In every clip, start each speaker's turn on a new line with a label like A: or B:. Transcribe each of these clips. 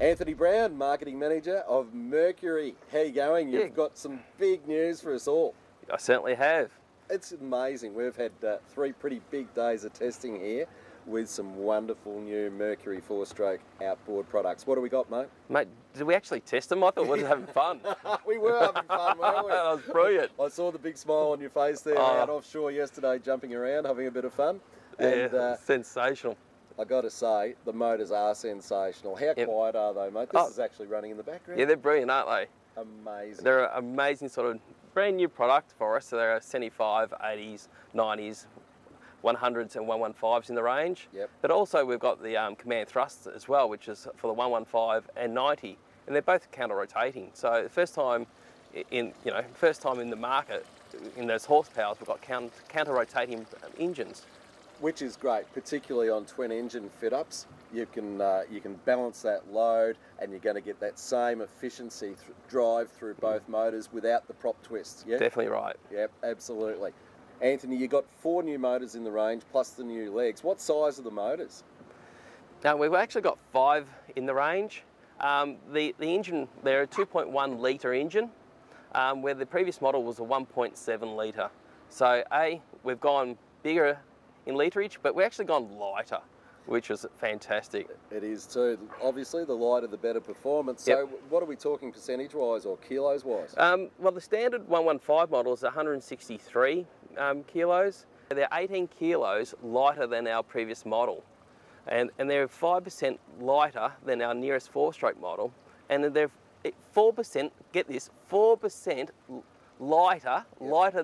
A: Anthony Brown, Marketing Manager of Mercury. How you going? You've got some big news for us all.
B: I certainly have.
A: It's amazing. We've had 3 pretty big days of testing here with some wonderful new Mercury 4-stroke outboard products. What do we got, mate?
B: Mate, did we actually test them? I thought we were just having fun.
A: We were having fun, weren't we?
B: That was brilliant.
A: I saw the big smile on your face there out offshore yesterday, jumping around, having a bit of fun. And,
B: sensational.
A: I got to say, the motors are sensational. How quiet are they, mate? This is actually running in the background.
B: Yeah, they're brilliant, aren't they?
A: Amazing.
B: They're an amazing sort of brand new product for us. So they're 75, 80s, 90s, 100s and 115s in the range.
A: Yep.
B: But also we've got the command thrust as well, which is for the 115 and 90, and they're both counter-rotating. So the first time in the market in those horsepowers, we've got counter-rotating engines.
A: Which is great, particularly on twin engine fit-ups. You can balance that load, and you're going to get that same efficiency drive through both motors without the prop twists. Yeah,
B: definitely right.
A: Yep, absolutely. Anthony, you got 4 new motors in the range plus the new legs. What size are the motors?
B: Now we've actually got 5 in the range. The engine, they're a 2.1 litre engine, where the previous model was a 1.7 litre. So we've gone bigger in literage, but we've actually gone lighter, which is fantastic.
A: It is too. Obviously, the lighter the better performance. So what are we talking percentage-wise or kilos-wise?
B: Well, the standard 115 model is 163 kilos. They're 18 kilos lighter than our previous model. And they're 5% lighter than our nearest 4-stroke model. And they're 4%, get this, 4% lighter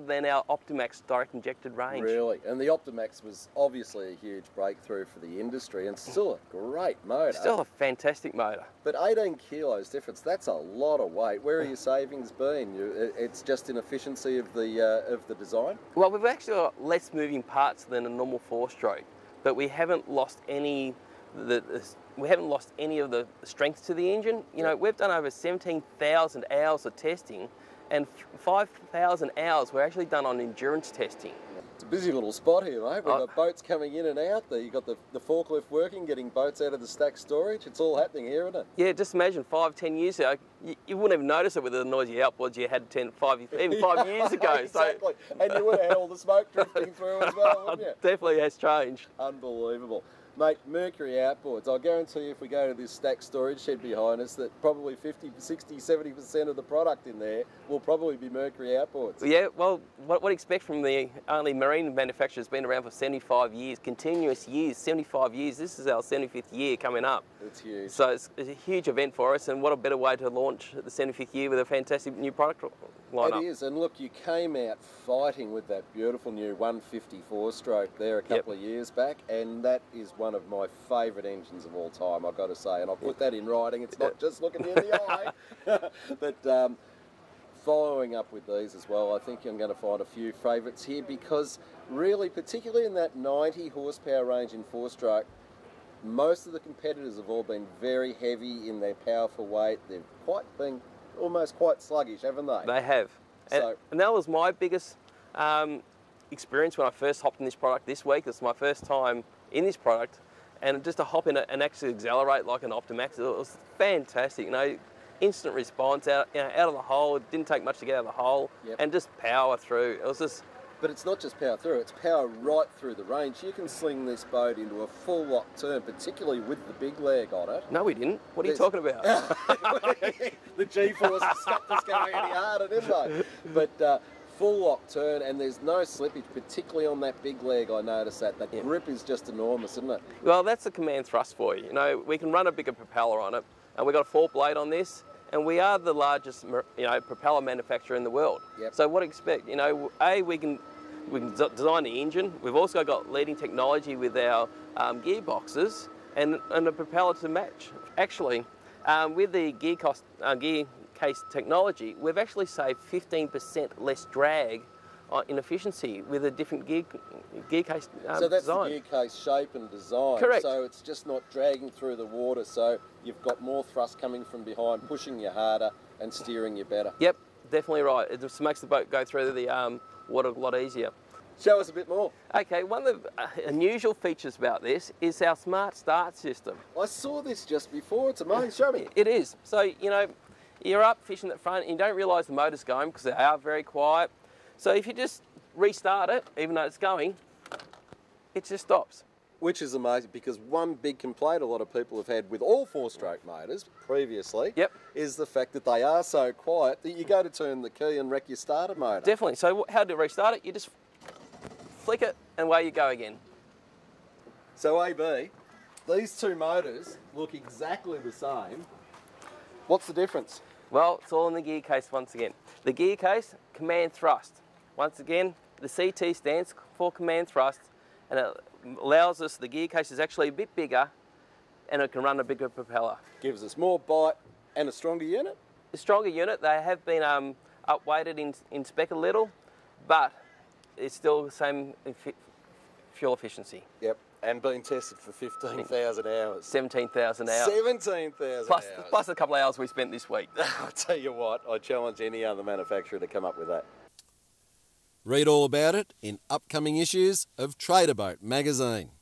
B: than our Optimax direct injected range.
A: Really? And the Optimax was obviously a huge breakthrough for the industry and still a great motor.
B: Still a fantastic motor.
A: But 18 kilos difference, that's a lot of weight. Where are your savings been? It's just in efficiency of the design?
B: Well, we've actually got less moving parts than a normal 4-stroke, but we haven't lost any of the strength to the engine. You know, we've done over 17,000 hours of testing, and 5,000 hours were actually done on endurance testing.
A: It's a busy little spot here, mate. We've got boats coming in and out. You've got the forklift working, getting boats out of the stack storage. It's all happening here, isn't it?
B: Yeah, just imagine 10 years ago, you wouldn't even notice it with the noisy outboards you had 5 years ago.
A: Exactly. And you would have had all the smoke drifting through as well, wouldn't you?
B: Definitely has changed.
A: Unbelievable. Mate, Mercury outboards, I'll guarantee you if we go to this stack storage shed behind us that probably 50, 60, 70% of the product in there will probably be Mercury outboards.
B: Yeah, well, what do you expect from the only marine manufacturer that's been around for 75 years, continuous years, 75 years. This is our 75th year coming up.
A: It's huge.
B: So it's a huge event for us, and what a better way to launch the 75th year with a fantastic new product lineup.
A: It is, and look, you came out fighting with that beautiful new 154 stroke there a couple of years back, and that is one of my favourite engines of all time, I've got to say, and I'll put that in writing. It's not just looking you in the eye. But following up with these as well, I think I'm going to find a few favourites here, because really, particularly in that 90 horsepower range in 4-stroke, most of the competitors have all been very heavy in their powerful weight. They've been almost quite sluggish, haven't they?
B: They have. And that was my biggest experience when I first hopped in this product this week. It's my first time in this product, and just to hop in it and actually accelerate like an Optimax, it was fantastic. You know, instant response out of the hole. It didn't take much to get out of the hole, and just power through. It was just.
A: But it's not just power through, it's power right through the range. You can sling this boat into a full lock turn, particularly with the big leg on it.
B: No, we didn't. What are you talking about?
A: The G-force stopped us going any harder, didn't they? But full lock turn, and there's no slippage, particularly on that big leg. I noticed that. That grip is just enormous, isn't it?
B: Well, that's the command thrust for you. You know, we can run a bigger propeller on it, and we've got a 4-blade on this, and we are the largest, propeller manufacturer in the world. So what do you expect? You know, we can design the engine. We've also got leading technology with our gearboxes and a propeller to match. Actually, with the gear case technology, we've actually saved 15% less drag in efficiency with a different gear case
A: So that's
B: design.
A: the gear case shape and design.
B: Correct.
A: So it's just not dragging through the water, so you've got more thrust coming from behind, pushing you harder and steering you better.
B: Yep, definitely right. It just makes the boat go through the water a lot easier.
A: Show us a bit more.
B: Okay, one of the unusual features about this is our smart start system.
A: I saw this just before. It's amazing. Show me.
B: It is. So, you know, you're up fishing at front and you don't realise the motor's going because they are very quiet. So if you just restart it, even though it's going, it just stops.
A: Which is amazing, because one big complaint a lot of people have had with all four-stroke motors previously is the fact that they are so quiet that you go to turn the key and wreck your starter motor.
B: Definitely. So how to restart it? You just flick it and away you go again.
A: So AB, these two motors look exactly the same. What's the difference?
B: Well, it's all in the gear case once again. The gear case, command thrust. Once again, the CT stands for command thrust, and it allows us, the gear case is actually a bit bigger and it can run a bigger propeller. Gives
A: us more bite and a stronger unit?
B: A stronger unit. They have been upweighted in spec a little, but it's still the same fuel efficiency.
A: Yep, and been tested for 15,000 hours.
B: 17,000 hours.
A: 17,000 hours.
B: Plus a couple of hours we spent this week.
A: I'll tell you what, I challenge any other manufacturer to come up with that.
C: Read all about it in upcoming issues of Trader Boat magazine.